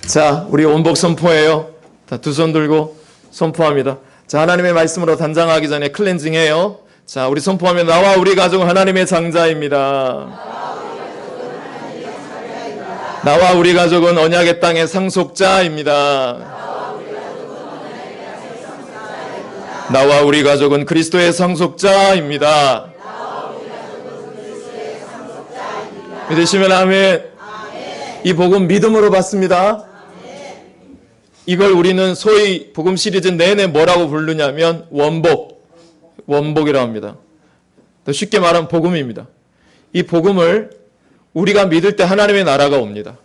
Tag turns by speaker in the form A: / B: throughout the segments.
A: 자, 우리 원복 선포해요. 두 손 들고 선포합니다. 자, 하나님의 말씀으로 단장하기 전에 클렌징해요. 자, 우리 선포하면 나와 우리 가족은 하나님의 장자입니다. 나와 우리 가족은 언약의 땅의 상속자입니다. 나와 우리 가족은 그리스도의 상속자입니다. 믿으시면 아멘. 이 복음 믿음으로 받습니다. 이걸 우리는 소위 복음 시리즈 내내 뭐라고 부르냐면 원복이라고 합니다. 더 쉽게 말하면 복음입니다. 이 복음을 우리가 믿을 때 하나님의 나라가 옵니다.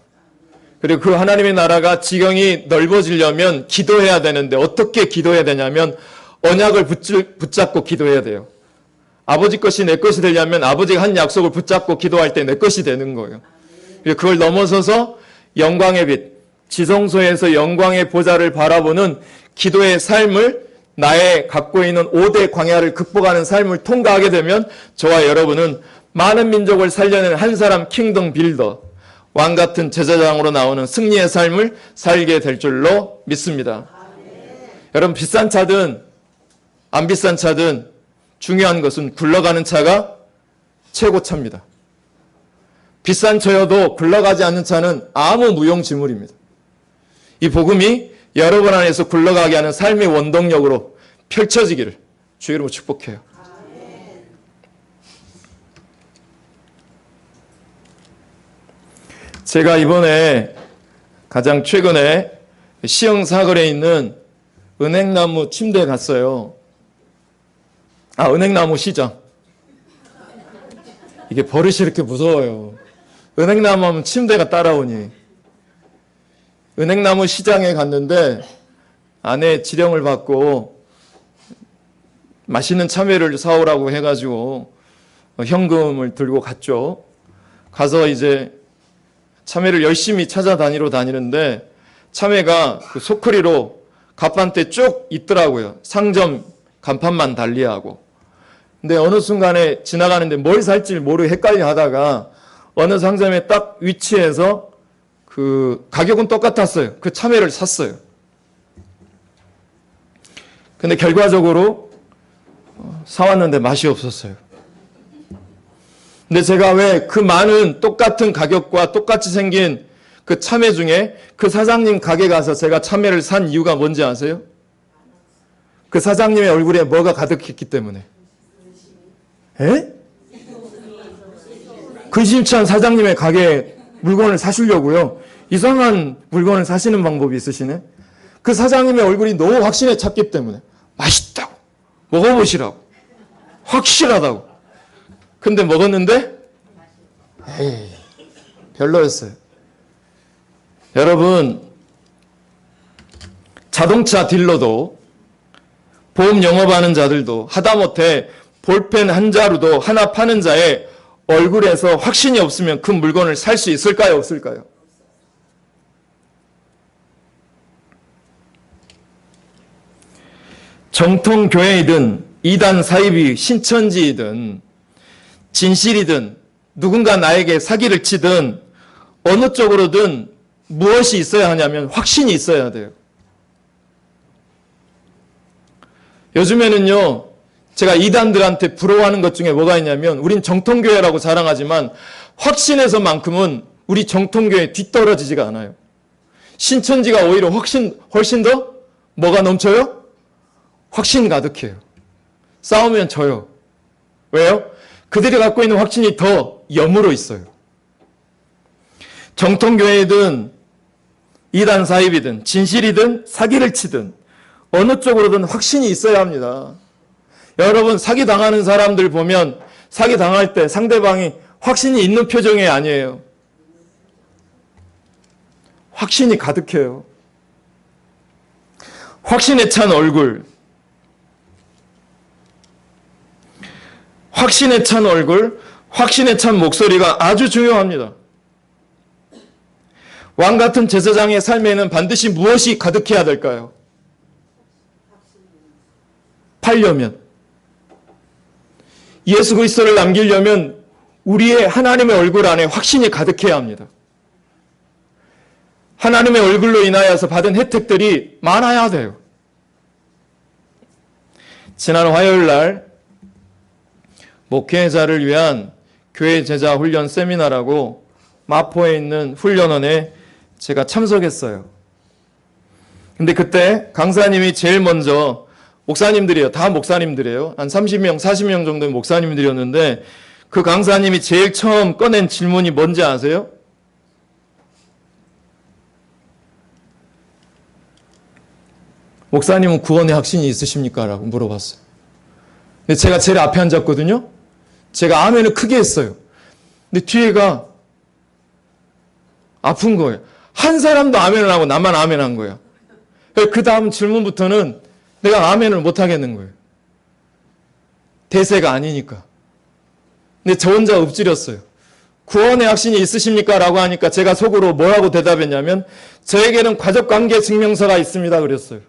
A: 그리고 그 하나님의 나라가 지경이 넓어지려면 기도해야 되는데 어떻게 기도해야 되냐면 언약을 붙잡고 기도해야 돼요. 아버지 것이 내 것이 되려면 아버지가 한 약속을 붙잡고 기도할 때 내 것이 되는 거예요. 그걸 넘어서서 영광의 빛, 지성소에서 영광의 보좌를 바라보는 기도의 삶을 나의 갖고 있는 5대 광야를 극복하는 삶을 통과하게 되면 저와 여러분은 많은 민족을 살려내는 한 사람 킹덤 빌더, 왕 같은 제사장으로 나오는 승리의 삶을 살게 될 줄로 믿습니다. 여러분 비싼 차든 안 비싼 차든 중요한 것은 굴러가는 차가 최고차입니다. 비싼 차여도 굴러가지 않는 차는 아무 무용지물입니다. 이 복음이 여러분 안에서 굴러가게 하는 삶의 원동력으로 펼쳐지기를 주의 이름으로 축복해요. 제가 이번에 가장 최근에 시흥사거리에 있는 은행나무 침대에 갔어요. 은행나무 시장. 이게 버릇이 이렇게 무서워요. 은행나무 하면 침대가 따라오니. 은행나무 시장에 갔는데 안에 지령을 받고 맛있는 참외를 사오라고 해가지고 현금을 들고 갔죠. 가서 이제 참외를 열심히 찾아다니는데 참외가 그 소쿠리로 갑판대 쭉 있더라고요. 상점 간판만 달리하고. 근데 어느 순간에 지나가는데 뭘 살지 모르고 헷갈려 하다가 어느 상점에 딱 위치해서 그 가격은 똑같았어요. 그 참외를 샀어요. 근데 결과적으로 사왔는데 맛이 없었어요. 근데 제가 왜 그 많은 똑같은 가격과 똑같이 생긴 그 참외 중에 그 사장님 가게 가서 제가 참외를 산 이유가 뭔지 아세요? 그 사장님의 얼굴에 뭐가 가득했기 때문에. 에? 근심찬 사장님의 가게에 물건을 사시려고요. 이상한 물건을 사시는 방법이 있으시네. 그 사장님의 얼굴이 너무 확신에 찼기 때문에 맛있다고 먹어보시라고 확실하다고. 근데 먹었는데 에이 별로였어요. 여러분 자동차 딜러도 보험 영업하는 자들도 하다못해 볼펜 한 자루도 하나 파는 자의 얼굴에서 확신이 없으면 그 물건을 살 수 있을까요? 없을까요? 정통교회이든 이단 사이비 신천지이든 진실이든 누군가 나에게 사기를 치든 어느 쪽으로든 무엇이 있어야 하냐면 확신이 있어야 돼요. 요즘에는요, 제가 이단들한테 부러워하는 것 중에 뭐가 있냐면 우린 정통교회라고 자랑하지만 확신에서만큼은 우리 정통교회 뒤떨어지지가 않아요. 신천지가 오히려 훨씬 더 뭐가 넘쳐요? 확신 가득해요. 싸우면 져요. 왜요? 그들이 갖고 있는 확신이 더 염으로 있어요. 정통교회든 이단 사입이든 진실이든 사기를 치든 어느 쪽으로든 확신이 있어야 합니다. 여러분 사기 당하는 사람들 보면 사기 당할 때 상대방이 확신이 있는 표정이 아니에요. 확신이 가득해요. 확신에 찬 얼굴, 확신에 찬 얼굴, 확신에 찬 목소리가 아주 중요합니다. 왕 같은 제사장의 삶에는 반드시 무엇이 가득해야 될까요? 팔려면 예수 그리스도를 남기려면 우리의 하나님의 얼굴 안에 확신이 가득해야 합니다. 하나님의 얼굴로 인하여서 받은 혜택들이 많아야 돼요. 지난 화요일 날 목회자를 위한 교회 제자 훈련 세미나라고 마포에 있는 훈련원에 제가 참석했어요. 근데 그때 강사님이 제일 먼저, 목사님들이에요. 다 목사님들이에요. 한 30명, 40명 정도의 목사님들이었는데 그 강사님이 제일 처음 꺼낸 질문이 뭔지 아세요? 목사님은 구원의 확신이 있으십니까? 라고 물어봤어요. 근데 제가 제일 앞에 앉았거든요. 제가 아멘을 크게 했어요. 근데 뒤에가 아픈 거예요. 한 사람도 아멘을 하고 나만 아멘한 거예요. 그 다음 질문부터는 내가 아멘을 못 하겠는 거예요. 대세가 아니니까. 근데 저 혼자 엎질렸어요. 구원의 확신이 있으십니까? 라고 하니까 제가 속으로 뭐라고 대답했냐면 저에게는 가족관계 증명서가 있습니다. 그랬어요.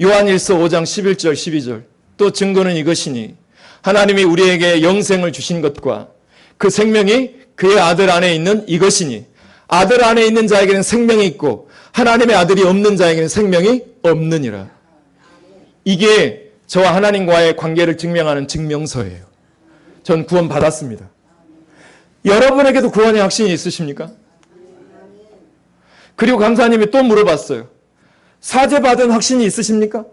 A: 요한일서 5장 11절 12절 또 증거는 이것이니 하나님이 우리에게 영생을 주신 것과 그 생명이 그의 아들 안에 있는 이것이니 아들 안에 있는 자에게는 생명이 있고 하나님의 아들이 없는 자에게는 생명이 없느니라. 이게 저와 하나님과의 관계를 증명하는 증명서예요. 전 구원 받았습니다. 여러분에게도 구원의 확신이 있으십니까? 그리고 강사님이 또 물어봤어요. 사죄받은 확신이 있으십니까?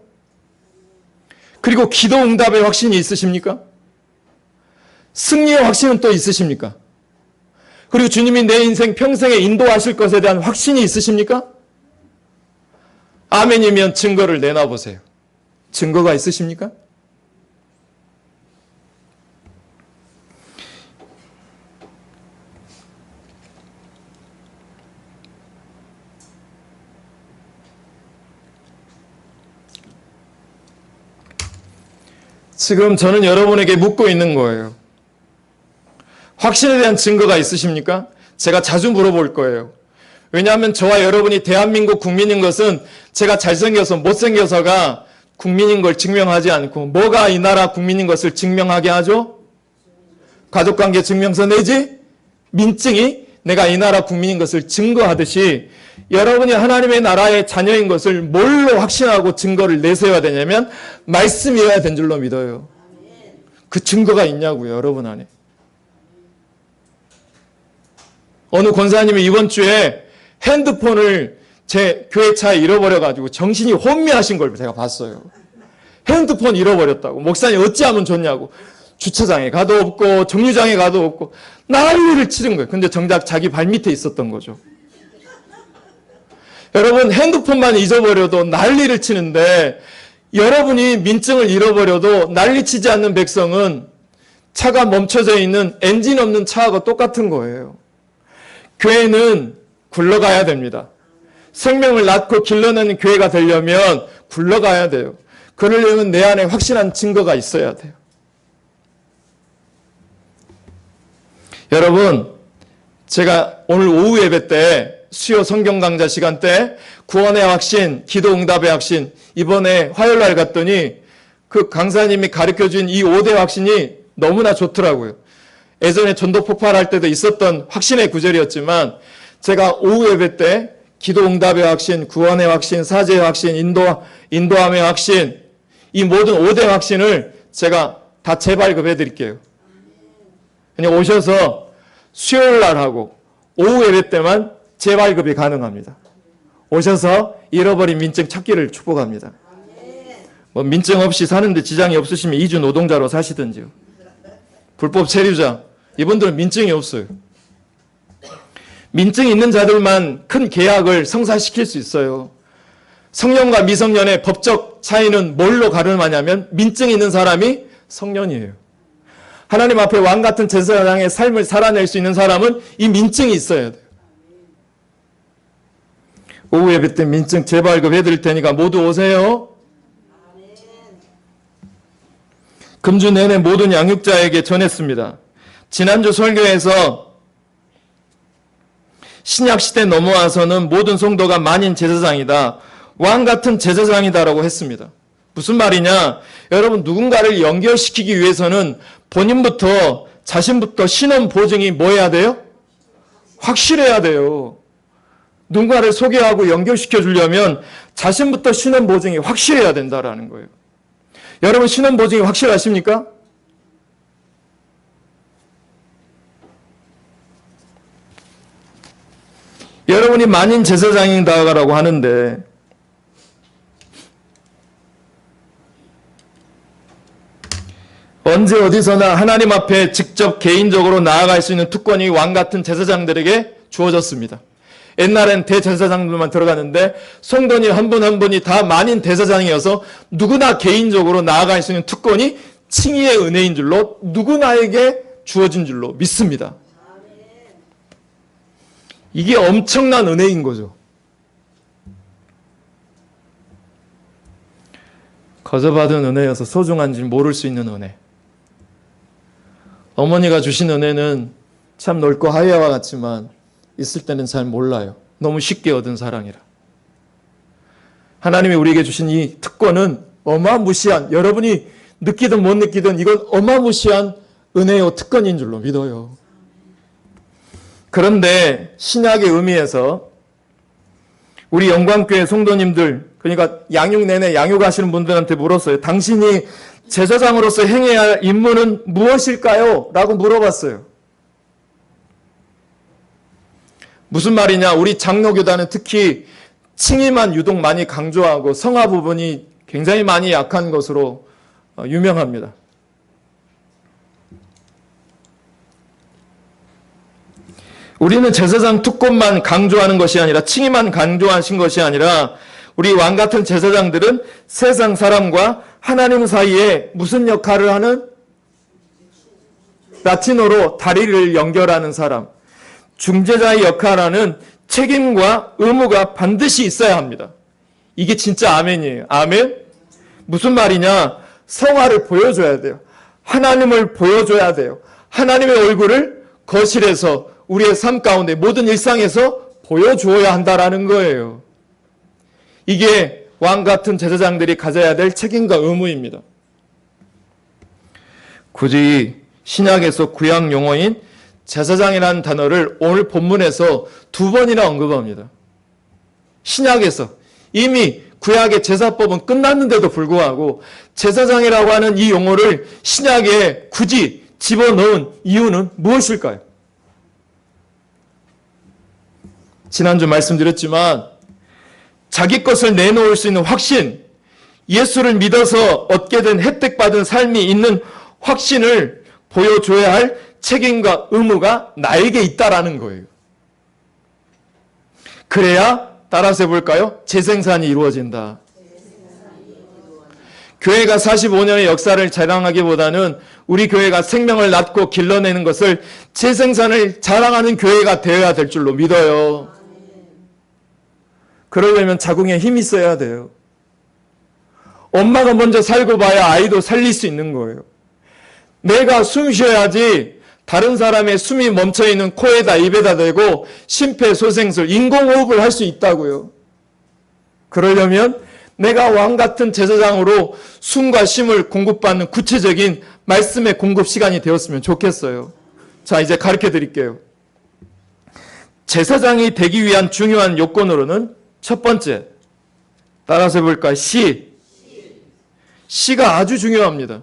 A: 그리고 기도 응답의 확신이 있으십니까? 승리의 확신은 또 있으십니까? 그리고 주님이 내 인생 평생에 인도하실 것에 대한 확신이 있으십니까? 아멘이면 증거를 내놔보세요. 증거가 있으십니까? 지금 저는 여러분에게 묻고 있는 거예요. 확신에 대한 증거가 있으십니까? 제가 자주 물어볼 거예요. 왜냐하면 저와 여러분이 대한민국 국민인 것은 제가 잘생겨서 못생겨서가 국민인 걸 증명하지 않고 뭐가 이 나라 국민인 것을 증명하게 하죠? 가족관계 증명서 내지 민증이 내가 이 나라 국민인 것을 증거하듯이 여러분이 하나님의 나라의 자녀인 것을 뭘로 확신하고 증거를 내세워야 되냐면 말씀이어야 된 줄로 믿어요. 그 증거가 있냐고요, 여러분 안에. 어느 권사님이 이번 주에 핸드폰을 제 교회 차에 잃어버려가지고 정신이 혼미하신 걸 제가 봤어요. 핸드폰 잃어버렸다고. 목사님 어찌하면 좋냐고. 주차장에 가도 없고 정류장에 가도 없고 난리를 치는 거예요. 근데 정작 자기 발밑에 있었던 거죠. 여러분 핸드폰만 잊어버려도 난리를 치는데 여러분이 민증을 잃어버려도 난리치지 않는 백성은 차가 멈춰져 있는 엔진 없는 차하고 똑같은 거예요. 교회는 굴러가야 됩니다. 생명을 낳고 길러내는 교회가 되려면 굴러가야 돼요. 그러려면 내 안에 확실한 증거가 있어야 돼요. 여러분, 제가 오늘 오후 예배 때 수요 성경 강좌 시간 때 구원의 확신, 기도 응답의 확신, 이번에 화요일 날 갔더니 그 강사님이 가르쳐준 이 5대 확신이 너무나 좋더라고요. 예전에 전도 폭발할 때도 있었던 확신의 구절이었지만 제가 오후 예배 때 기도 응답의 확신, 구원의 확신, 사죄의 확신, 인도함의 확신, 이 모든 5대 확신을 제가 다 재발급해 드릴게요. 그냥 오셔서 수요일 날 하고 오후 예배 때만 재발급이 가능합니다. 오셔서 잃어버린 민증 찾기를 축복합니다. 뭐 민증 없이 사는데 지장이 없으시면 이주 노동자로 사시든지요. 불법 체류자, 이분들은 민증이 없어요. 민증이 있는 자들만 큰 계약을 성사시킬 수 있어요. 성년과 미성년의 법적 차이는 뭘로 가름하냐면 민증이 있는 사람이 성년이에요. 하나님 앞에 왕 같은 제사장의 삶을 살아낼 수 있는 사람은 이 민증이 있어야 돼요. 오후 예배 때 민증 재발급 해드릴 테니까 모두 오세요. 금주 내내 모든 양육자에게 전했습니다. 지난주 설교에서 신약시대 넘어와서는 모든 성도가 만인 제사장이다. 왕 같은 제사장이다라고 했습니다. 무슨 말이냐? 여러분 누군가를 연결시키기 위해서는 본인부터 자신부터 신원 보증이 뭐 해야 돼요? 확실해야 돼요. 누군가를 소개하고 연결시켜 주려면 자신부터 신원 보증이 확실해야 된다라는 거예요. 여러분 신원 보증이 확실하십니까? 여러분이 만인 제사장이다라고 하는데 언제 어디서나 하나님 앞에 직접 개인적으로 나아갈 수 있는 특권이 왕 같은 제사장들에게 주어졌습니다. 옛날엔 대제사장들만 들어갔는데 성도님 한 분 한 분이 다 만인 대제사장이어서 누구나 개인적으로 나아갈 수 있는 특권이 칭의의 은혜인 줄로 누구나에게 주어진 줄로 믿습니다. 이게 엄청난 은혜인 거죠. 거저받은 은혜여서 소중한지 모를 수 있는 은혜. 어머니가 주신 은혜는 참 넓고 하야와 같지만 있을 때는 잘 몰라요. 너무 쉽게 얻은 사랑이라. 하나님이 우리에게 주신 이 특권은 어마무시한, 여러분이 느끼든 못 느끼든 이건 어마무시한 은혜요 특권인 줄로 믿어요. 그런데 신약의 의미에서 우리 영광교회 성도님들, 그러니까 양육 내내 양육하시는 분들한테 물었어요. 당신이 제사장으로서 행해야 할 임무는 무엇일까요? 라고 물어봤어요. 무슨 말이냐? 우리 장로교단은 특히 칭의만 유독 많이 강조하고 성화 부분이 굉장히 많이 약한 것으로 유명합니다. 우리는 제사장 특권만 강조하는 것이 아니라 칭의만 강조하신 것이 아니라 우리 왕 같은 제사장들은 세상 사람과 하나님 사이에 무슨 역할을 하는? 라틴어로 다리를 연결하는 사람, 중재자의 역할을 하는 책임과 의무가 반드시 있어야 합니다. 이게 진짜 아멘이에요. 아멘? 무슨 말이냐? 성화를 보여줘야 돼요. 하나님을 보여줘야 돼요. 하나님의 얼굴을 거실에서 우리의 삶 가운데 모든 일상에서 보여주어야 한다라는 거예요. 이게 왕 같은 제사장들이 가져야 될 책임과 의무입니다. 굳이 신약에서 구약 용어인 제사장이라는 단어를 오늘 본문에서 2번이나 언급합니다. 신약에서 이미 구약의 제사법은 끝났는데도 불구하고 제사장이라고 하는 이 용어를 신약에 굳이 집어넣은 이유는 무엇일까요? 지난주 말씀드렸지만 자기 것을 내놓을 수 있는 확신, 예수를 믿어서 얻게 된 혜택받은 삶이 있는 확신을 보여줘야 할 책임과 의무가 나에게 있다라는 거예요. 그래야 따라서 해볼까요? 재생산이 이루어진다. 교회가 45년의 역사를 자랑하기보다는 우리 교회가 생명을 낳고 길러내는 것을 재생산을 자랑하는 교회가 되어야 될 줄로 믿어요. 그러려면 자궁에 힘이 있어야 돼요. 엄마가 먼저 살고 봐야 아이도 살릴 수 있는 거예요. 내가 숨 쉬어야지 다른 사람의 숨이 멈춰있는 코에다 입에다 대고 심폐소생술, 인공호흡을 할 수 있다고요. 그러려면 내가 왕 같은 제사장으로 숨과 쉼을 공급받는 구체적인 말씀의 공급 시간이 되었으면 좋겠어요. 자, 이제 가르쳐 드릴게요. 제사장이 되기 위한 중요한 요건으로는 첫 번째, 따라서 해볼까요? 시가 아주 중요합니다.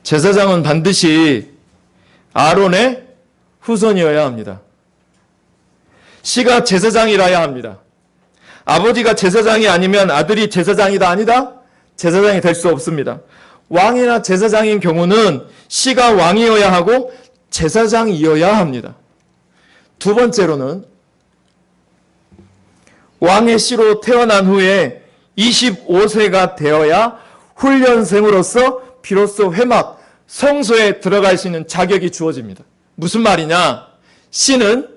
A: 제사장은 반드시 아론의 후손이어야 합니다. 씨가 제사장이라야 합니다. 아버지가 제사장이 아니면 아들이 제사장이다 아니다? 제사장이 될 수 없습니다. 왕이나 제사장인 경우는 씨가 왕이어야 하고 제사장이어야 합니다. 두 번째로는 왕의 씨로 태어난 후에 25세가 되어야 훈련생으로서 비로소 회막, 성소에 들어갈 수 있는 자격이 주어집니다. 무슨 말이냐? 씨는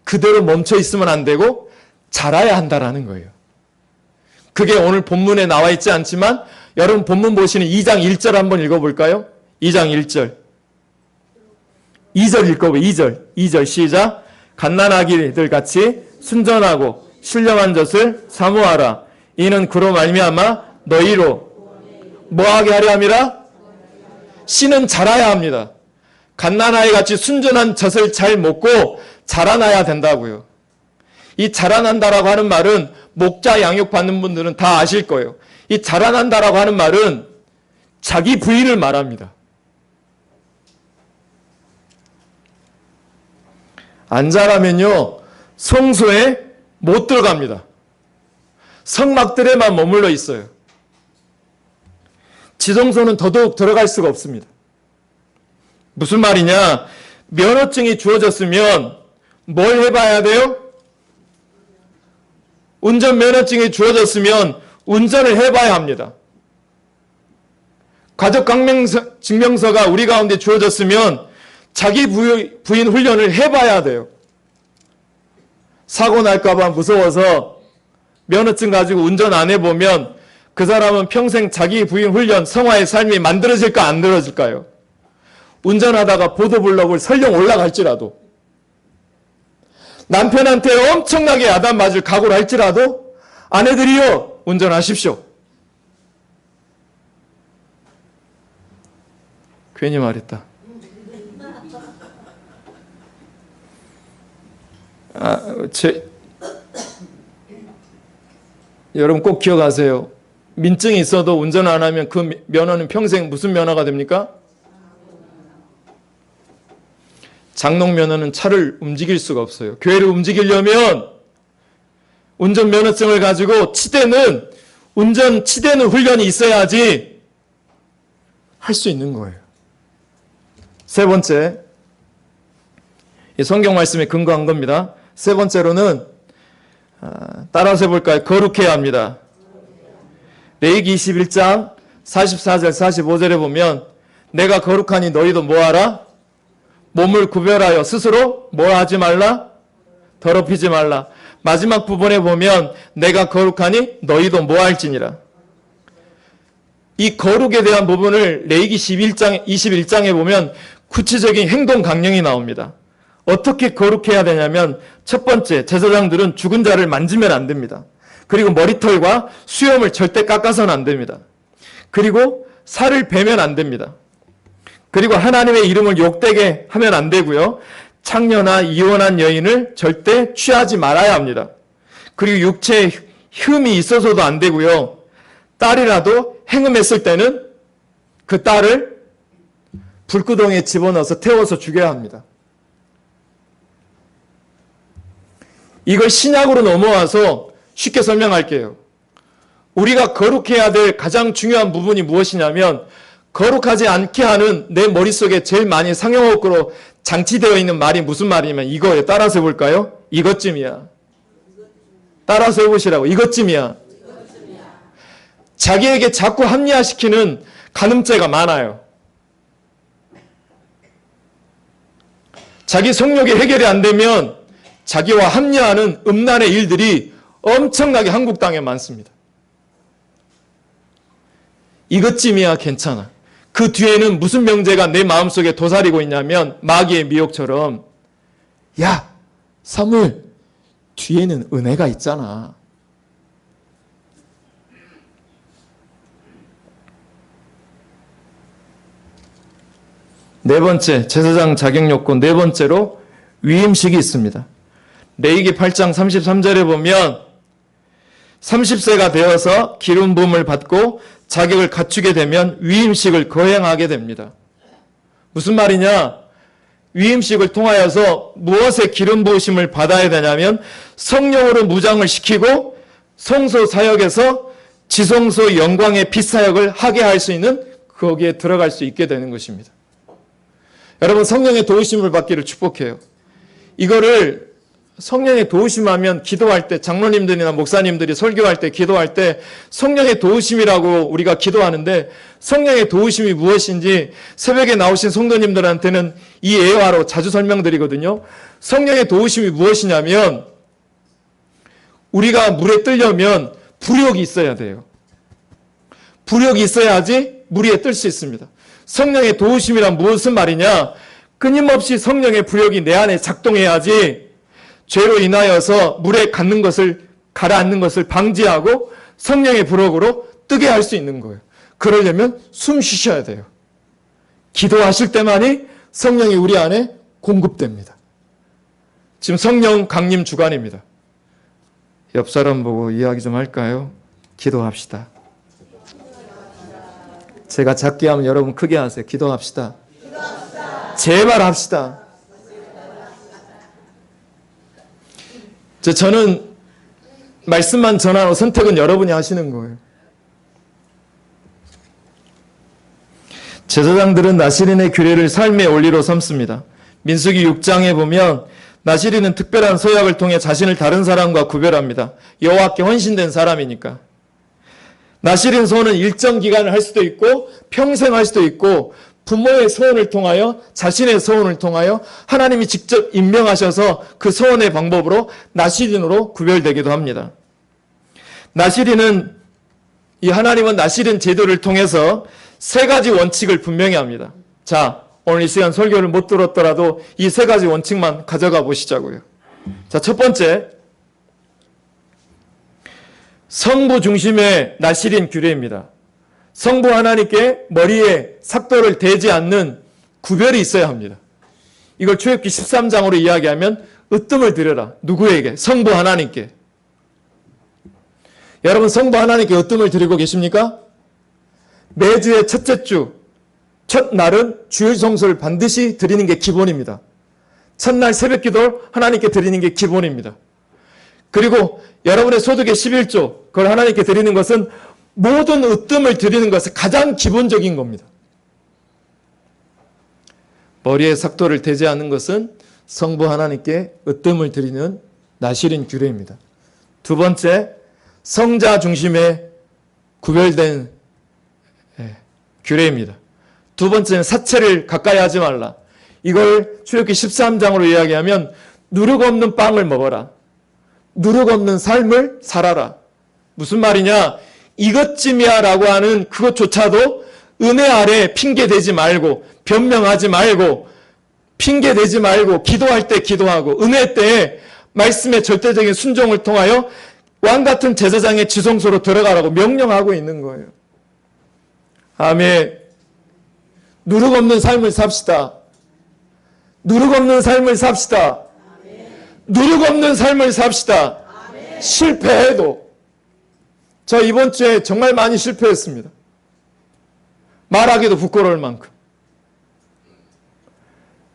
A: 그대로 멈춰 있으면 안 되고 자라야 한다라는 거예요. 그게 오늘 본문에 나와 있지 않지만 여러분 본문 보시는 2장 1절 한번 읽어볼까요? 2장 1절. 2절 읽어봐요. 2절 시작. 갓난아기들 같이 순전하고 신령한 젖을 사모하라. 이는 그로 말미암아 너희로 뭐하게 하려 함이라? 씨는 자라야 합니다. 갓난아이 같이 순전한 젖을 잘 먹고 자라나야 된다고요. 이 자라난다라고 하는 말은 목자 양육 받는 분들은 다 아실 거예요. 이 자라난다라고 하는 말은 자기 부인을 말합니다. 안 자라면요, 성소에 못 들어갑니다. 성막들에만 머물러 있어요. 지성소는 더더욱 들어갈 수가 없습니다. 무슨 말이냐? 면허증이 주어졌으면 뭘 해봐야 돼요? 운전면허증이 주어졌으면 운전을 해봐야 합니다. 가족증명서가 우리 가운데 주어졌으면 자기 부인 훈련을 해봐야 돼요. 사고 날까봐 무서워서 면허증 가지고 운전 안 해보면 그 사람은 평생 자기 부인 훈련, 성화의 삶이 만들어질까 안 만들어질까요? 운전하다가 보도블록을 설령 올라갈지라도, 남편한테 엄청나게 야단 맞을 각오를 할지라도 아내들이요, 운전하십시오. 괜히 말했다. 여러분 꼭 기억하세요. 민증이 있어도 운전 안 하면 그 면허는 평생 무슨 면허가 됩니까? 장롱 면허는 차를 움직일 수가 없어요. 교회를 움직이려면 운전면허증을 가지고 치대는 훈련이 있어야지 할 수 있는 거예요. 세 번째, 이 성경 말씀에 근거한 겁니다. 세 번째로는 따라서 해볼까요? 거룩해야 합니다. 레위기 21장 44절 45절에 보면 내가 거룩하니 너희도 뭐하라? 몸을 구별하여 스스로 뭐 하지 말라? 더럽히지 말라. 마지막 부분에 보면 내가 거룩하니 너희도 뭐 할지니라. 이 거룩에 대한 부분을 레위기 21장에 보면 구체적인 행동 강령이 나옵니다. 어떻게 거룩해야 되냐면 첫 번째, 제사장들은 죽은 자를 만지면 안 됩니다. 그리고 머리털과 수염을 절대 깎아서는 안 됩니다. 그리고 살을 베면 안 됩니다. 그리고 하나님의 이름을 욕되게 하면 안 되고요. 창녀나 이혼한 여인을 절대 취하지 말아야 합니다. 그리고 육체에 흠이 있어서도 안 되고요. 딸이라도 행음했을 때는 그 딸을 불구덩이에 집어넣어서 태워서 죽여야 합니다. 이걸 신약으로 넘어와서 쉽게 설명할게요. 우리가 거룩해야 될 가장 중요한 부분이 무엇이냐면 거룩하지 않게 하는 내 머릿속에 제일 많이 상용어구로 장치되어 있는 말이 무슨 말이냐면 이거예요. 따라서 해볼까요? 이것쯤이야. 따라서 해보시라고. 이것쯤이야. 자기에게 자꾸 합리화시키는 간음죄가 많아요. 자기 성욕이 해결이 안 되면 자기와 합리화하는 음란의 일들이 엄청나게 한국 땅에 많습니다. 이것쯤이야 괜찮아. 그 뒤에는 무슨 명제가 내 마음속에 도사리고 있냐면 마귀의 미혹처럼 야 사무엘 뒤에는 은혜가 있잖아. 네 번째, 제사장 자격 요건 네 번째로 위임식이 있습니다. 레위기 8장 33절에 보면 30세가 되어서 기름 부음을 받고 자격을 갖추게 되면 위임식을 거행하게 됩니다. 무슨 말이냐? 위임식을 통하여서 무엇에 기름 부으심을 받아야 되냐면 성령으로 무장을 시키고 성소 사역에서 지성소 영광의 빛 사역을 하게 할 수 있는 거기에 들어갈 수 있게 되는 것입니다. 여러분 성령의 도우심을 받기를 축복해요. 이거를 성령의 도우심하면 기도할 때 장로님들이나 목사님들이 설교할 때 기도할 때 성령의 도우심이라고 우리가 기도하는데 성령의 도우심이 무엇인지 새벽에 나오신 성도님들한테는 이 예화로 자주 설명드리거든요. 성령의 도우심이 무엇이냐면 우리가 물에 뜨려면 부력이 있어야 돼요. 부력이 있어야지 물 위에 뜰 수 있습니다. 성령의 도우심이란 무슨 말이냐? 끊임없이 성령의 부력이 내 안에 작동해야지 죄로 인하여서 물에 가라앉는 것을 방지하고 성령의 부력으로 뜨게 할 수 있는 거예요. 그러려면 숨 쉬셔야 돼요. 기도하실 때만이 성령이 우리 안에 공급됩니다. 지금 성령 강림 주간입니다. 옆 사람 보고 이야기 좀 할까요? 기도합시다. 제가 작게 하면 여러분 크게 하세요. 기도합시다. 제발 합시다. 저는 말씀만 전하고 선택은 여러분이 하시는 거예요. 제사장들은 나시린의 규례를 삶의 원리로 삼습니다. 민수기 6장에 보면 나시린은 특별한 서약을 통해 자신을 다른 사람과 구별합니다. 여호와께 헌신된 사람이니까. 나시린 소원은 일정 기간을 할 수도 있고 평생 할 수도 있고 부모의 소원을 통하여 자신의 소원을 통하여 하나님이 직접 임명하셔서 그 소원의 방법으로 나시린으로 구별되기도 합니다. 나시린은 이 하나님은 나시린 제도를 통해서 세 가지 원칙을 분명히 합니다. 자, 오늘 이 시간 설교를 못 들었더라도 이 세 가지 원칙만 가져가 보시자고요. 자, 첫 번째, 성부 중심의 나시린 규례입니다. 성부 하나님께 머리에 삭도를 대지 않는 구별이 있어야 합니다. 이걸 출애굽기 13장으로 이야기하면 으뜸을 드려라. 누구에게? 성부 하나님께. 여러분 성부 하나님께 으뜸을 드리고 계십니까? 매주의 첫째 주, 첫날은 주일 성소를 반드시 드리는 게 기본입니다. 첫날 새벽 기도를 하나님께 드리는 게 기본입니다. 그리고 여러분의 소득의 11조, 그걸 하나님께 드리는 것은 모든 으뜸을 드리는 것은 가장 기본적인 겁니다. 머리에 삭도를 대지 않는 것은 성부 하나님께 으뜸을 드리는 나시린 규례입니다. 두 번째, 성자 중심의 구별된 규례입니다. 두 번째는 사체를 가까이 하지 말라. 이걸 출애굽기 13장으로 이야기하면 누룩 없는 빵을 먹어라. 누룩 없는 삶을 살아라. 무슨 말이냐? 이것쯤이야 라고 하는 그것조차도 은혜 아래 핑계대지 말고 변명하지 말고 핑계대지 말고 기도할 때 기도하고 은혜 때에 말씀의 절대적인 순종을 통하여 왕같은 제사장의 지성소로 들어가라고 명령하고 있는 거예요. 아멘. 누룩 없는 삶을 삽시다. 누룩 없는 삶을 삽시다. 누룩 없는 삶을 삽시다. 실패해도. 저 이번 주에 정말 많이 실패했습니다. 말하기도 부끄러울 만큼.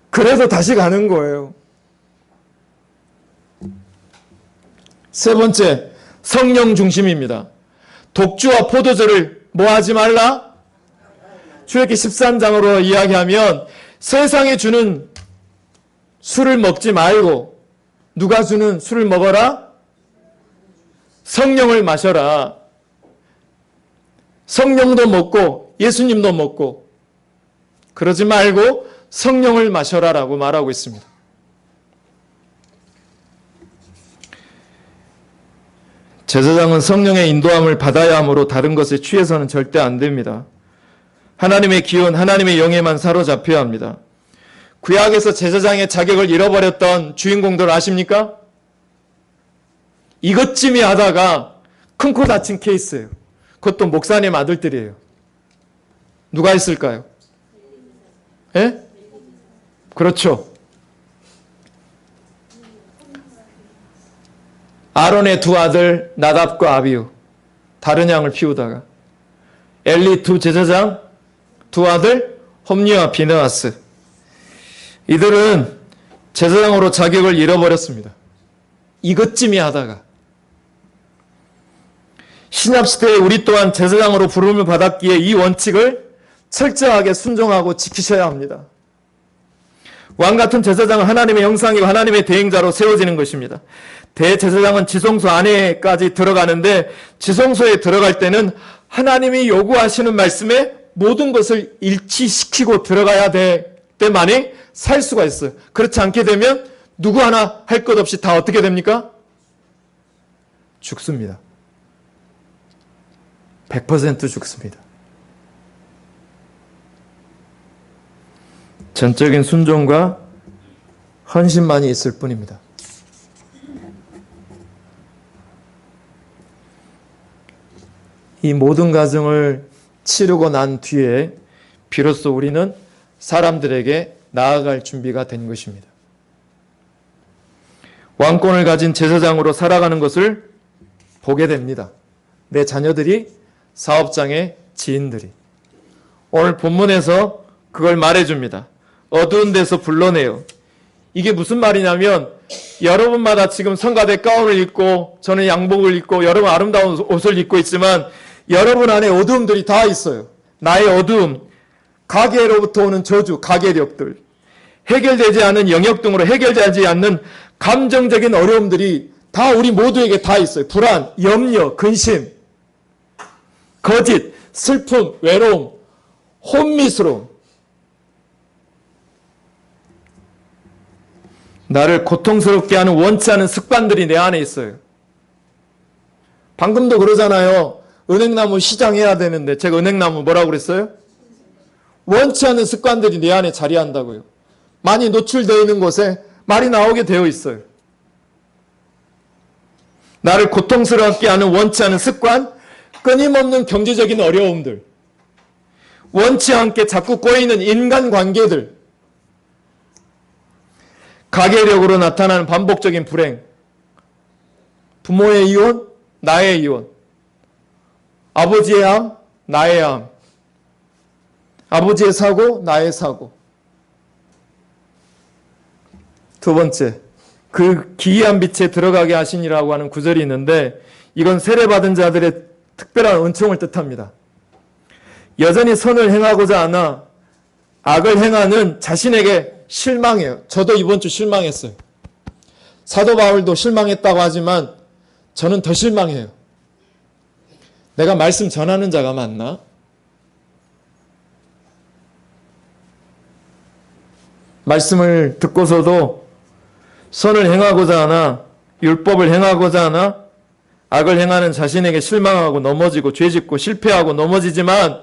A: 그래서 다시 가는 거예요. 세 번째, 성령 중심입니다. 독주와 포도주를 뭐 하지 말라? 출애굽기 13장으로 이야기하면 세상에 주는 술을 먹지 말고 누가 주는 술을 먹어라? 성령을 마셔라. 성령도 먹고 예수님도 먹고 그러지 말고 성령을 마셔라라고 말하고 있습니다. 제사장은 성령의 인도함을 받아야 하므로 다른 것에 취해서는 절대 안 됩니다. 하나님의 기운, 하나님의 영에만 사로잡혀야 합니다. 구약에서 제사장의 자격을 잃어버렸던 주인공들 아십니까? 이것쯤이 하다가 큰 코 다친 케이스예요. 그것도 목사님 아들들이에요. 누가 있을까요? 예? 그렇죠. 아론의 두 아들 나답과 아비후 다른 양을 피우다가 엘리 두 제사장 두 아들 홈리와 비느하스 이들은 제사장으로 자격을 잃어버렸습니다. 이것쯤이 하다가 신약시대에 우리 또한 제사장으로 부름을 받았기에 이 원칙을 철저하게 순종하고 지키셔야 합니다. 왕같은 제사장은 하나님의 형상이고 하나님의 대행자로 세워지는 것입니다. 대제사장은 지성소 안에까지 들어가는데 지성소에 들어갈 때는 하나님이 요구하시는 말씀에 모든 것을 일치시키고 들어가야 될 때만이 살 수가 있어요. 그렇지 않게 되면 누구 하나 할 것 없이 다 어떻게 됩니까? 죽습니다. 100% 죽습니다. 전적인 순종과 헌신만이 있을 뿐입니다. 이 모든 과정을 치르고 난 뒤에 비로소 우리는 사람들에게 나아갈 준비가 된 것입니다. 왕권을 가진 제사장으로 살아가는 것을 보게 됩니다. 내 자녀들이, 사업장의 지인들이. 오늘 본문에서 그걸 말해줍니다. 어두운 데서 불러내요. 이게 무슨 말이냐면 여러분마다 지금 성가대 가운을 입고 저는 양복을 입고 여러분 아름다운 옷을 입고 있지만 여러분 안에 어두움들이 다 있어요. 나의 어두움, 가계로부터 오는 저주, 가계력들, 해결되지 않은 영역 등으로 해결되지 않는 감정적인 어려움들이 다 우리 모두에게 다 있어요. 불안, 염려, 근심, 거짓, 슬픔, 외로움, 혼미스러움. 나를 고통스럽게 하는 원치 않은 습관들이 내 안에 있어요. 방금도 그러잖아요. 은행나무 시장해야 되는데 제가 은행나무 뭐라고 그랬어요? 원치 않은 습관들이 내 안에 자리한다고요. 많이 노출되어 있는 곳에 말이 나오게 되어 있어요. 나를 고통스럽게 하는 원치 않은 습관, 끊임없는 경제적인 어려움들, 원치 않게 자꾸 꼬이는 인간관계들, 가계력으로 나타나는 반복적인 불행, 부모의 이혼, 나의 이혼, 아버지의 암, 나의 암, 아버지의 사고, 나의 사고. 두 번째, 그 기이한 빛에 들어가게 하시니라고 하는 구절이 있는데 이건 세례받은 자들의 특별한 은총을 뜻합니다. 여전히 선을 행하고자 하나 악을 행하는 자신에게 실망해요. 저도 이번 주 실망했어요. 사도 바울도 실망했다고 하지만 저는 더 실망해요. 내가 말씀 전하는 자가 맞나? 말씀을 듣고서도 선을 행하고자 하나, 율법을 행하고자 하나, 악을 행하는 자신에게 실망하고 넘어지고 죄짓고 실패하고 넘어지지만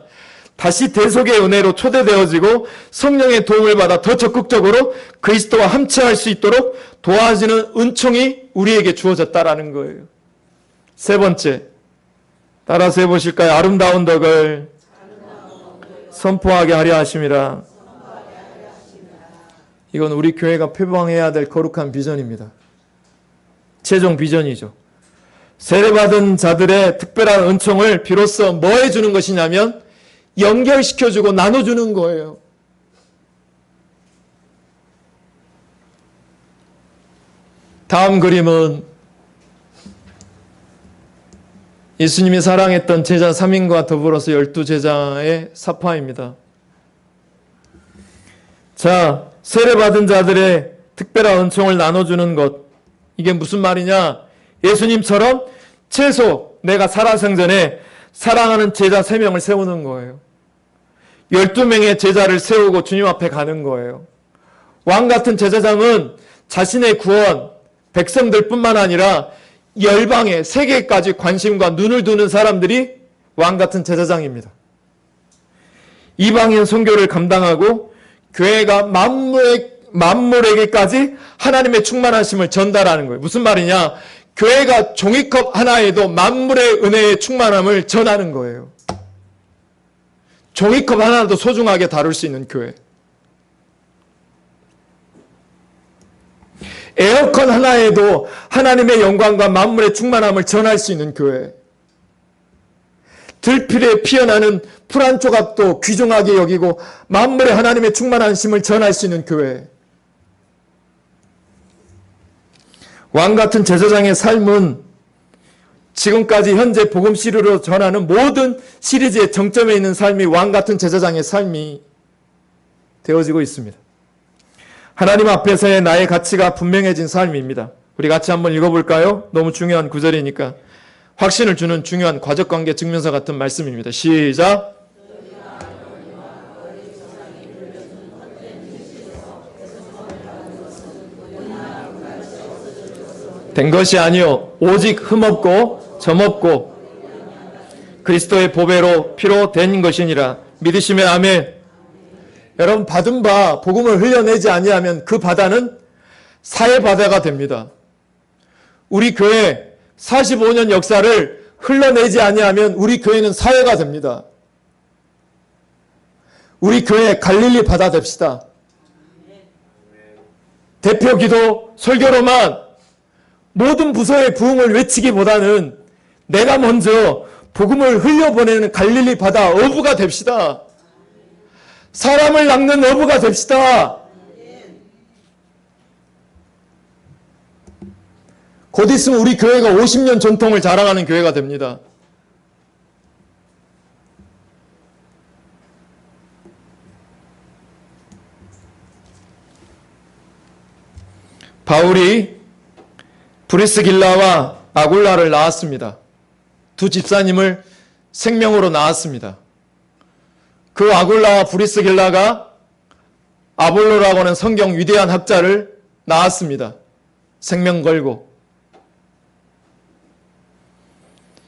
A: 다시 대속의 은혜로 초대되어지고 성령의 도움을 받아 더 적극적으로 그리스도와 함께할 수 있도록 도와주는 은총이 우리에게 주어졌다라는 거예요. 세 번째, 따라서 해보실까요? 아름다운 덕을 선포하게 하려 하심이라. 이건 우리 교회가 표방해야 될 거룩한 비전입니다. 최종 비전이죠. 세례받은 자들의 특별한 은총을 비로소 뭐 해주는 것이냐면 연결시켜주고 나눠주는 거예요. 다음 그림은 예수님이 사랑했던 제자 3인과 더불어서 12제자의 사파입니다. 자, 세례받은 자들의 특별한 은총을 나눠주는 것, 이게 무슨 말이냐? 예수님처럼 최소 내가 살아생전에 사랑하는 제자 3명을 세우는 거예요. 12명의 제자를 세우고 주님 앞에 가는 거예요. 왕같은 제사장은 자신의 구원, 백성들뿐만 아니라 열방에 세계까지 관심과 눈을 두는 사람들이 왕같은 제사장입니다. 이방인 선교를 감당하고 교회가 만물에게까지 하나님의 충만하심을 전달하는 거예요. 무슨 말이냐? 교회가 종이컵 하나에도 만물의 은혜의 충만함을 전하는 거예요. 종이컵 하나도 소중하게 다룰 수 있는 교회. 에어컨 하나에도 하나님의 영광과 만물의 충만함을 전할 수 있는 교회. 들필에 피어나는 풀 한 조각도 귀중하게 여기고 만물의 하나님의 충만하심을 전할 수 있는 교회. 왕같은 제사장의 삶은 지금까지 현재 복음 시리즈로 전하는 모든 시리즈의 정점에 있는 삶이 왕같은 제사장의 삶이 되어지고 있습니다. 하나님 앞에서의 나의 가치가 분명해진 삶입니다. 우리 같이 한번 읽어볼까요? 너무 중요한 구절이니까. 확신을 주는 중요한 과적관계 증명서 같은 말씀입니다. 시작! 된 것이 아니요 오직 흠없고 점없고 그리스도의 보배로 피로 된 것이니라. 믿으시면 아멘. 여러분, 받은 바 복음을 흘려내지 아니하면 그 바다는 사해 바다가 됩니다. 우리 교회 45년 역사를 흘러내지 아니하면 우리 교회는 사해가 됩니다. 우리 교회 갈릴리 바다 됩시다. 대표 기도 설교로만 모든 부서의 부흥을 외치기보다는 내가 먼저 복음을 흘려보내는 갈릴리 바다 어부가 됩시다. 사람을 낚는 어부가 됩시다. 곧 있으면 우리 교회가 50년 전통을 자랑하는 교회가 됩니다. 바울이 브리스길라와 아굴라를 낳았습니다. 두 집사님을 생명으로 낳았습니다. 그 아굴라와 브리스길라가 아볼로라고 하는 성경 위대한 학자를 낳았습니다. 생명 걸고.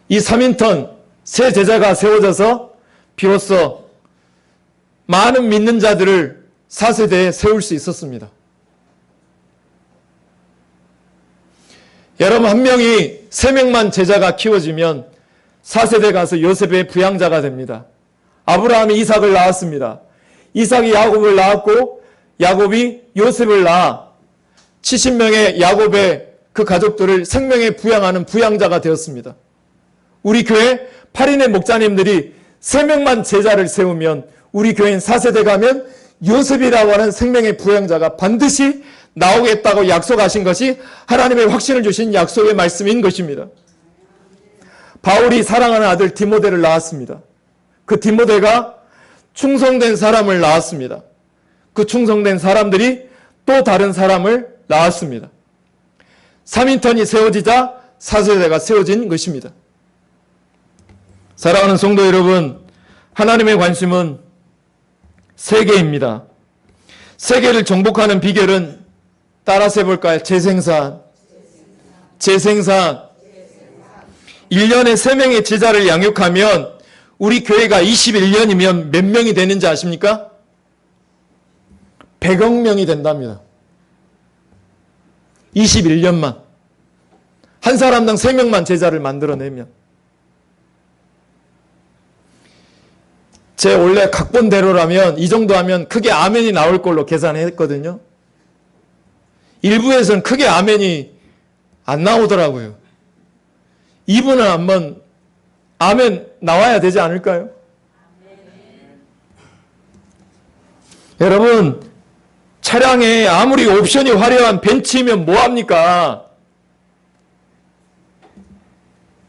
A: 이 3인턴 세 제자가 세워져서 비로소 많은 믿는 자들을 4세대에 세울 수 있었습니다. 여러분, 한 명이 3명만 제자가 키워지면 4세대 가서 요셉의 부양자가 됩니다. 아브라함이 이삭을 낳았습니다. 이삭이 야곱을 낳았고 야곱이 요셉을 낳아 70명의 야곱의 그 가족들을 생명에 부양하는 부양자가 되었습니다. 우리 교회 8인의 목자님들이 3명만 제자를 세우면 우리 교회인 4세대 가면 요셉이라고 하는 생명의 부양자가 반드시 나오겠다고 약속하신 것이 하나님의 확신을 주신 약속의 말씀인 것입니다. 바울이 사랑하는 아들 디모데를 낳았습니다. 그 디모데가 충성된 사람을 낳았습니다. 그 충성된 사람들이 또 다른 사람을 낳았습니다. 3인턴이 세워지자 4세대가 세워진 것입니다. 사랑하는 성도 여러분, 하나님의 관심은 세계입니다. 세계를 정복하는 비결은 따라서 해볼까요? 재생산. 1년에 3명의 제자를 양육하면 우리 교회가 21년이면 몇 명이 되는지 아십니까? 100억 명이 된답니다. 21년만. 한 사람당 3명만 제자를 만들어내면. 제 원래 각본대로라면 이 정도 하면 크게 아멘이 나올 걸로 계산했거든요. 일부에서는 크게 아멘이 안 나오더라고요. 이분은 한번 아멘 나와야 되지 않을까요? 여러분, 차량에 아무리 옵션이 화려한 벤츠면 뭐합니까?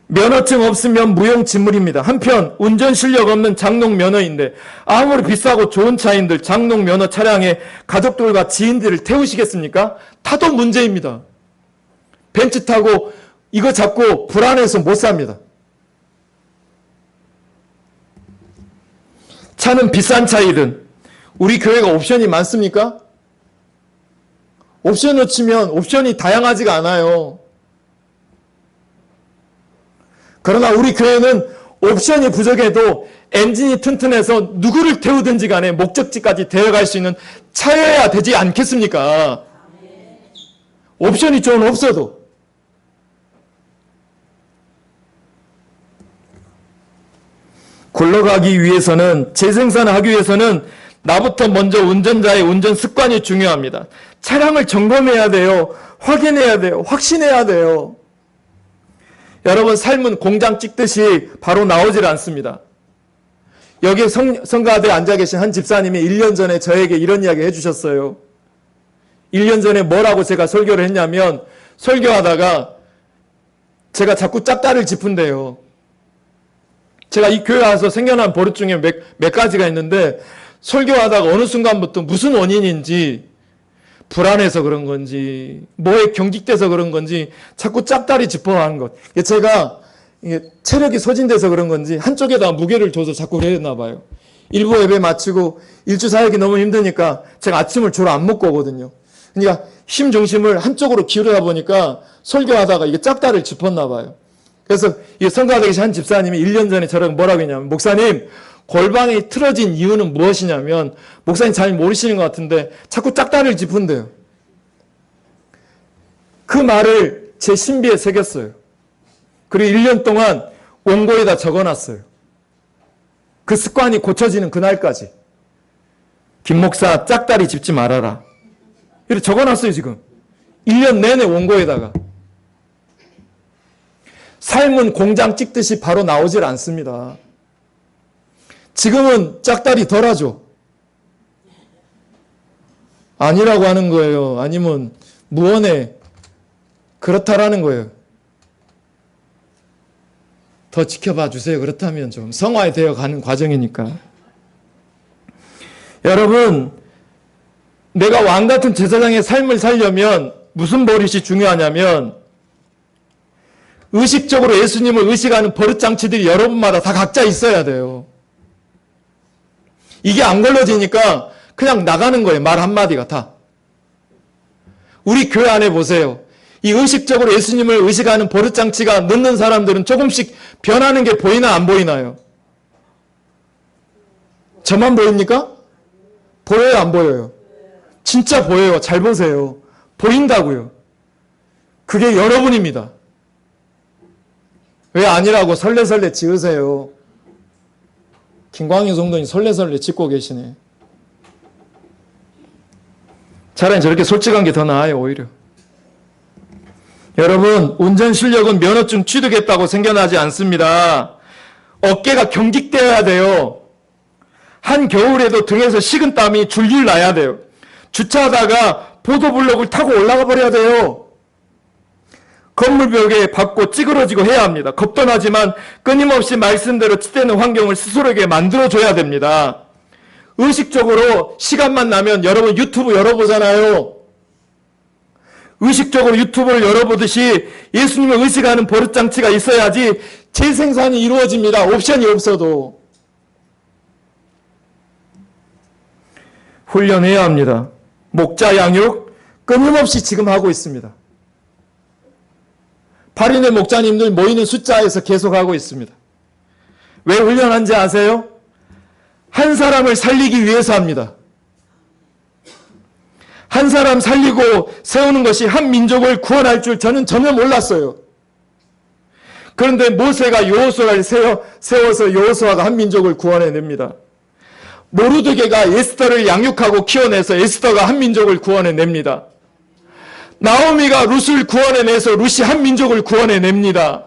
A: 면허증 없으면 무용지물입니다. 한편 운전 실력 없는 장롱 면허인데 아무리 비싸고 좋은 차인들 장롱 면허 차량에 가족들과 지인들을 태우시겠습니까? 타도 문제입니다. 벤츠 타고 이거 잡고 불안해서 못 삽니다. 차는 비싼 차이든 우리 교회가 옵션이 많습니까? 옵션을 치면 옵션이 다양하지가 않아요. 그러나 우리 교회는 옵션이 부족해도 엔진이 튼튼해서 누구를 태우든지 간에 목적지까지 데려갈 수 있는 차여야 되지 않겠습니까? 옵션이 좀 없어도. 굴러가기 위해서는, 재생산하기 위해서는 나부터 먼저 운전자의 운전 습관이 중요합니다. 차량을 점검해야 돼요. 확인해야 돼요. 확신해야 돼요. 여러분, 삶은 공장 찍듯이 바로 나오질 않습니다. 여기 성가대에 앉아 계신 한 집사님이 1년 전에 저에게 이런 이야기 해주셨어요. 1년 전에 뭐라고 제가 설교를 했냐면, 설교하다가 제가 자꾸 짝다리를 짚은대요. 제가 이 교회 와서 생겨난 버릇 중에 몇 가지가 있는데, 설교하다가 어느 순간부터 무슨 원인인지, 불안해서 그런 건지, 뭐에 경직돼서 그런 건지, 자꾸 짝다리 짚어하는 것. 제가 체력이 소진돼서 그런 건지, 한쪽에다 무게를 둬서 자꾸 그랬나 봐요. 일부 예배 마치고 일주 사역이 너무 힘드니까 제가 아침을 주로 안 먹고 오거든요. 그러니까 힘 중심을 한쪽으로 기울이다 보니까 설교하다가 이게 짝다리를 짚었나 봐요. 그래서 이 성가대에 계신 한 집사님이 1년 전에 저랑 뭐라고 했냐면, 목사님, 골반이 틀어진 이유는 무엇이냐면, 목사님 잘 모르시는 것 같은데 자꾸 짝다리를 짚은대요. 그 말을 제 신비에 새겼어요. 그리고 1년 동안 원고에다 적어놨어요. 그 습관이 고쳐지는 그날까지. 김 목사 짝다리 짚지 말아라. 이렇게 적어놨어요 지금. 1년 내내 원고에다가. 삶은 공장 찍듯이 바로 나오질 않습니다. 지금은 짝다리 덜 하죠. 아니라고 하는 거예요. 아니면 무언에 그렇다라는 거예요. 더 지켜봐 주세요. 그렇다면 좀 성화되어 가는 과정이니까. 여러분, 내가 왕 같은 제사장의 삶을 살려면 무슨 버릇이 중요하냐면 의식적으로 예수님을 의식하는 버릇장치들이 여러분마다 다 각자 있어야 돼요. 이게 안 걸러지니까 그냥 나가는 거예요. 말 한마디가 다. 우리 교회 안에 보세요. 이 의식적으로 예수님을 의식하는 버릇장치가 늦는 사람들은 조금씩 변하는 게 보이나 안 보이나요? 저만 보입니까? 보여요, 안 보여요? 진짜 보여요. 잘 보세요. 보인다고요. 그게 여러분입니다. 왜 아니라고 설레설레 지으세요? 김광희 성도님 설레설레 짓고 계시네. 차라리 저렇게 솔직한 게 더 나아요, 오히려. 여러분, 운전 실력은 면허증 취득했다고 생겨나지 않습니다. 어깨가 경직되어야 돼요. 한겨울에도 등에서 식은 땀이 줄줄 나야 돼요. 주차하다가 보도블록을 타고 올라가 버려야 돼요. 건물벽에 밟고 찌그러지고 해야 합니다. 겁도 나지만 끊임없이 말씀대로 치대는 환경을 스스로에게 만들어줘야 됩니다. 의식적으로 시간만 나면 여러분 유튜브 열어보잖아요. 의식적으로 유튜브를 열어보듯이 예수님을 의식하는 버릇장치가 있어야지 재생산이 이루어집니다. 옵션이 없어도. 훈련해야 합니다. 목자 양육 끊임없이 지금 하고 있습니다. 8인의 목자님들 모이는 숫자에서 계속 하고 있습니다. 왜 훈련한지 아세요? 한 사람을 살리기 위해서 합니다. 한 사람 살리고 세우는 것이 한 민족을 구원할 줄 저는 전혀 몰랐어요. 그런데 모세가 여호수아를 세워서 여호수아가 한 민족을 구원해냅니다. 모르드게가 에스더를 양육하고 키워내서 에스더가 한 민족을 구원해냅니다. 나오미가 룻을 구원해내서 룻이 한 민족을 구원해냅니다.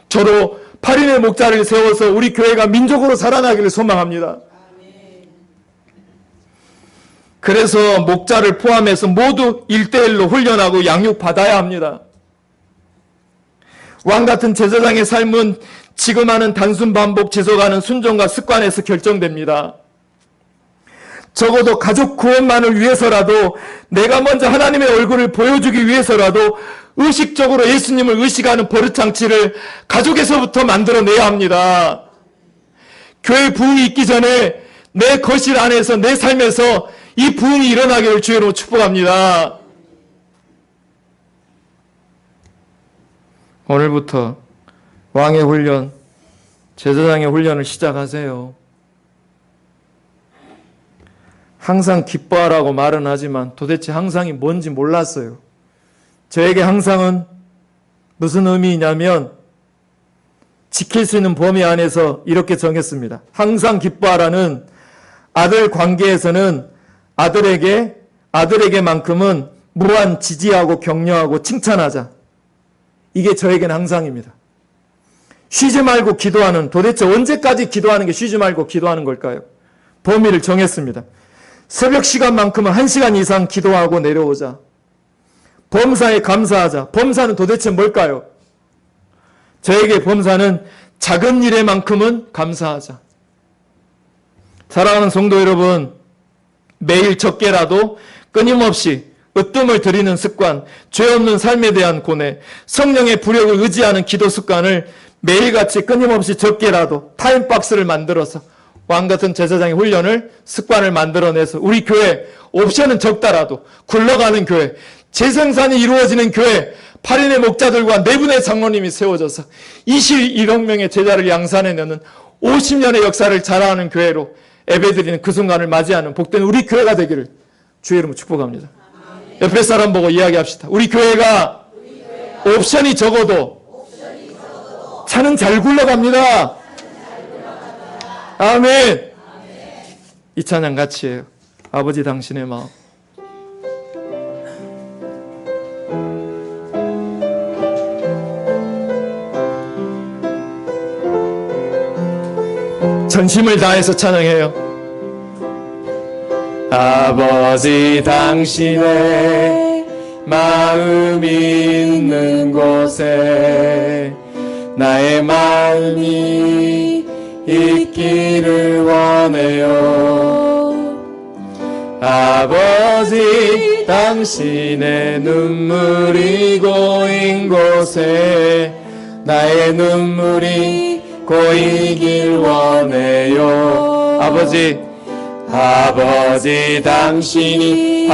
A: 저도 8인의 목자를 세워서 우리 교회가 민족으로 살아나기를 소망합니다. 그래서 목자를 포함해서 모두 1대1로 훈련하고 양육받아야 합니다. 왕같은 제사장의 삶은 지금 하는 단순 반복 지속하는 순종과 습관에서 결정됩니다. 적어도 가족 구원만을 위해서라도 내가 먼저 하나님의 얼굴을 보여주기 위해서라도 의식적으로 예수님을 의식하는 버릇장치를 가족에서부터 만들어내야 합니다. 교회 부흥이 있기 전에 내 거실 안에서 내 삶에서 이 부흥이 일어나기를 주의로 축복합니다. 오늘부터 왕의 훈련, 제사장의 훈련을 시작하세요. 항상 기뻐하라고 말은 하지만 도대체 항상이 뭔지 몰랐어요. 저에게 항상은 무슨 의미냐면 지킬 수 있는 범위 안에서 이렇게 정했습니다. 항상 기뻐하라는 아들 관계에서는 아들에게만큼은 무한 지지하고 격려하고 칭찬하자. 이게 저에게는 항상입니다. 쉬지 말고 기도하는, 도대체 언제까지 기도하는 게 쉬지 말고 기도하는 걸까요? 범위를 정했습니다. 새벽 시간만큼은 1시간 이상 기도하고 내려오자. 범사에 감사하자. 범사는 도대체 뭘까요? 저에게 범사는 작은 일에만큼은 감사하자. 사랑하는 성도 여러분, 매일 적게라도 끊임없이 으뜸을 드리는 습관, 죄 없는 삶에 대한 고뇌, 성령의 부력을 의지하는 기도 습관을 매일같이 끊임없이 적게라도 타임박스를 만들어서 왕같은 제사장의 훈련을 습관을 만들어내서 우리 교회 옵션은 적다라도 굴러가는 교회, 재생산이 이루어지는 교회, 8인의 목자들과 4분의 장로님이 세워져서 21억 명의 제자를 양산해내는 50년의 역사를 자랑하는 교회로 예배드리는 그 순간을 맞이하는 복된 우리 교회가 되기를 주의 이름으로 축복합니다. 옆에 사람 보고 이야기합시다. 우리 교회가 옵션이 적어도 차는 잘 굴러갑니다. 아멘. 이 찬양 같이 해요. 아버지 당신의 마음. 전심을 다해서 찬양해요. 아버지 당신의 마음이 있는 곳에 나의 마음이 있기를 원해요. 아버지 당신의 눈물이 고인 곳에 나의 눈물이 고이길 원해요. 아버지 당신이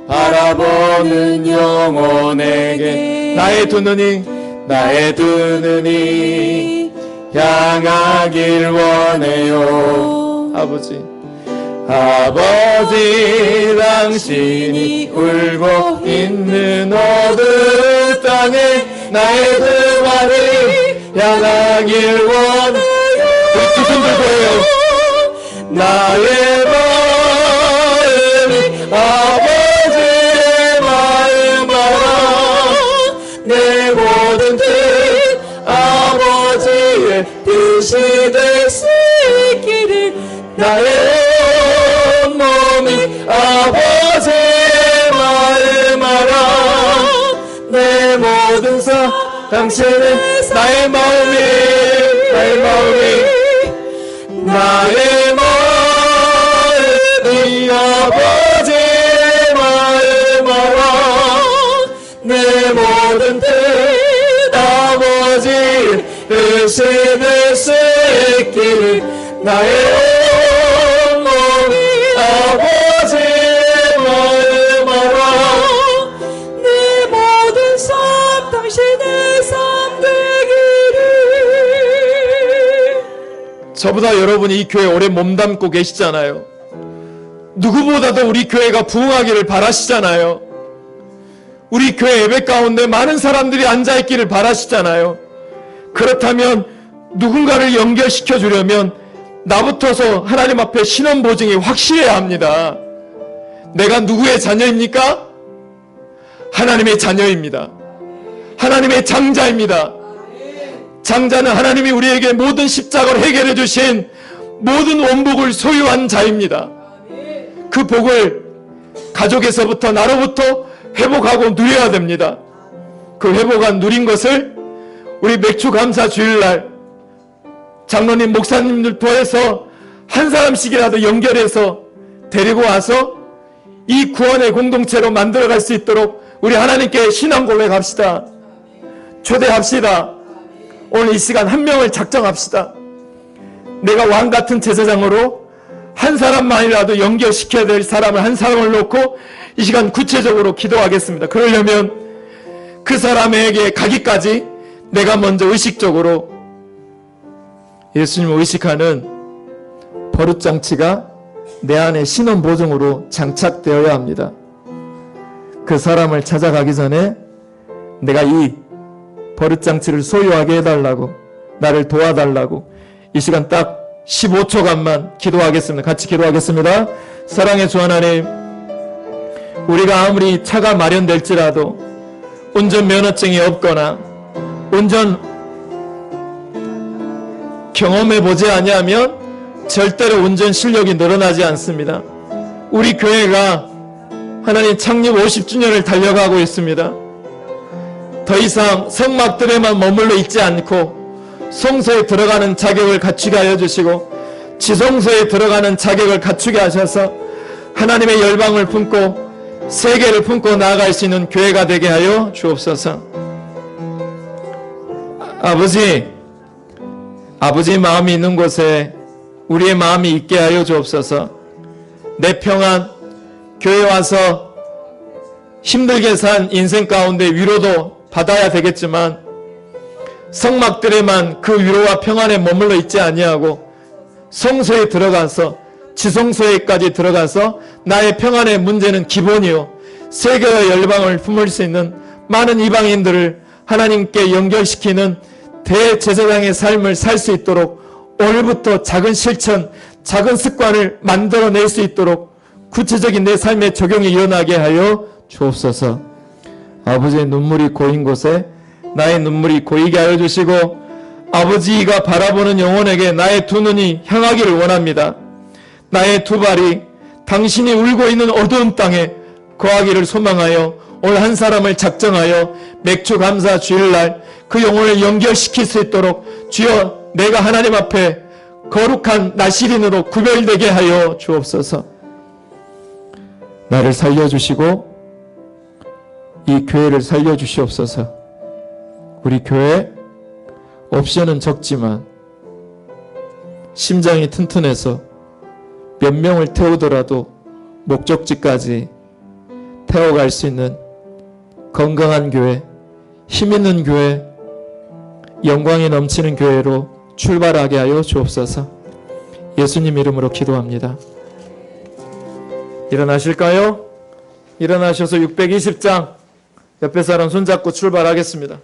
A: 바라보는 영혼에게 나의 두 눈이 향하길 원해요. 아버지 당신이 울고 있는 어두운 땅에 나의 두 발을 향하길 원해요. 우리 두 손 들고 해요. 나의 마음이 아버지의 마음 알아. 내 모든 뜻 아버지의 뜻이 될 수 있기를. 나의 몸이 아버지의 마음 알아. 내 모든 당신은 나의 마음이 아버지의 마음 알아. 내 모든 뜻 아버지의 뜻이 될 수 있기를. 나의 몸이 아버지의 마음 알아. 내 모든 삶 당신의 삶 되기를. 저보다 여러분이 이 교회에 오래 몸담고 계시잖아요. 누구보다도 우리 교회가 부흥하기를 바라시잖아요. 우리 교회 예배 가운데 많은 사람들이 앉아있기를 바라시잖아요. 그렇다면 누군가를 연결시켜 주려면 나부터서 하나님 앞에 신원 보증이 확실해야 합니다. 내가 누구의 자녀입니까? 하나님의 자녀입니다. 하나님의 장자입니다. 장자는 하나님이 우리에게 모든 십자가를 해결해 주신 모든 원복을 소유한 자입니다. 그 복을 가족에서부터 나로부터 회복하고 누려야 됩니다. 그 회복한 누린 것을 우리 맥주감사 주일날 장로님 목사님들 통해서 한 사람씩이라도 연결해서 데리고 와서 이 구원의 공동체로 만들어갈 수 있도록 우리 하나님께 신앙 고백합시다. 초대합시다. 오늘 이 시간 한 명을 작정합시다. 내가 왕같은 제사장으로 한 사람만이라도 연결시켜야 될 사람을 한 사람을 놓고 이 시간 구체적으로 기도하겠습니다. 그러려면 그 사람에게 가기까지 내가 먼저 의식적으로 예수님을 의식하는 버릇장치가 내 안에 신원보증으로 장착되어야 합니다. 그 사람을 찾아가기 전에 내가 이 버릇장치를 소유하게 해달라고, 나를 도와달라고 이 시간 딱 15초간만 기도하겠습니다. 같이 기도하겠습니다. 사랑의 주 하나님, 우리가 아무리 차가 마련될지라도 운전면허증이 없거나 운전 경험해보지 아니하면 절대로 운전 실력이 늘어나지 않습니다. 우리 교회가 하나님 창립 50주년을 달려가고 있습니다. 더 이상 성막들에만 머물러 있지 않고 성소에 들어가는 자격을 갖추게 하여 주시고 지성소에 들어가는 자격을 갖추게 하셔서 하나님의 열방을 품고 세계를 품고 나아갈 수 있는 교회가 되게 하여 주옵소서. 아버지 마음이 있는 곳에 우리의 마음이 있게 하여 주옵소서. 내 평안, 교회 와서 힘들게 산 인생 가운데 위로도 받아야 되겠지만 성막들에만 그 위로와 평안에 머물러 있지 아니하고 성소에 들어가서 지성소에까지 들어가서 나의 평안의 문제는 기본이요, 세계의 열방을 품을 수 있는 많은 이방인들을 하나님께 연결시키는 대제사장의 삶을 살 수 있도록 오늘부터 작은 실천, 작은 습관을 만들어낼 수 있도록 구체적인 내 삶의 적용이 일어나게 하여 주옵소서. 아버지의 눈물이 고인 곳에 나의 눈물이 고이게 하여 주시고, 아버지가 바라보는 영혼에게 나의 두 눈이 향하기를 원합니다. 나의 두 발이 당신이 울고 있는 어두운 땅에 거하기를 소망하여 오늘 한 사람을 작정하여 맥주 감사 주일날 그 영혼을 연결시킬 수 있도록 주여 내가 하나님 앞에 거룩한 나시린으로 구별되게 하여 주옵소서. 나를 살려주시고 이 교회를 살려주시옵소서. 우리 교회 옵션은 적지만 심장이 튼튼해서 몇 명을 태우더라도 목적지까지 태워갈 수 있는 건강한 교회, 힘있는 교회, 영광이 넘치는 교회로 출발하게 하여 주옵소서. 예수님 이름으로 기도합니다. 일어나실까요? 일어나셔서 620장 옆에 사람 손잡고 출발하겠습니다.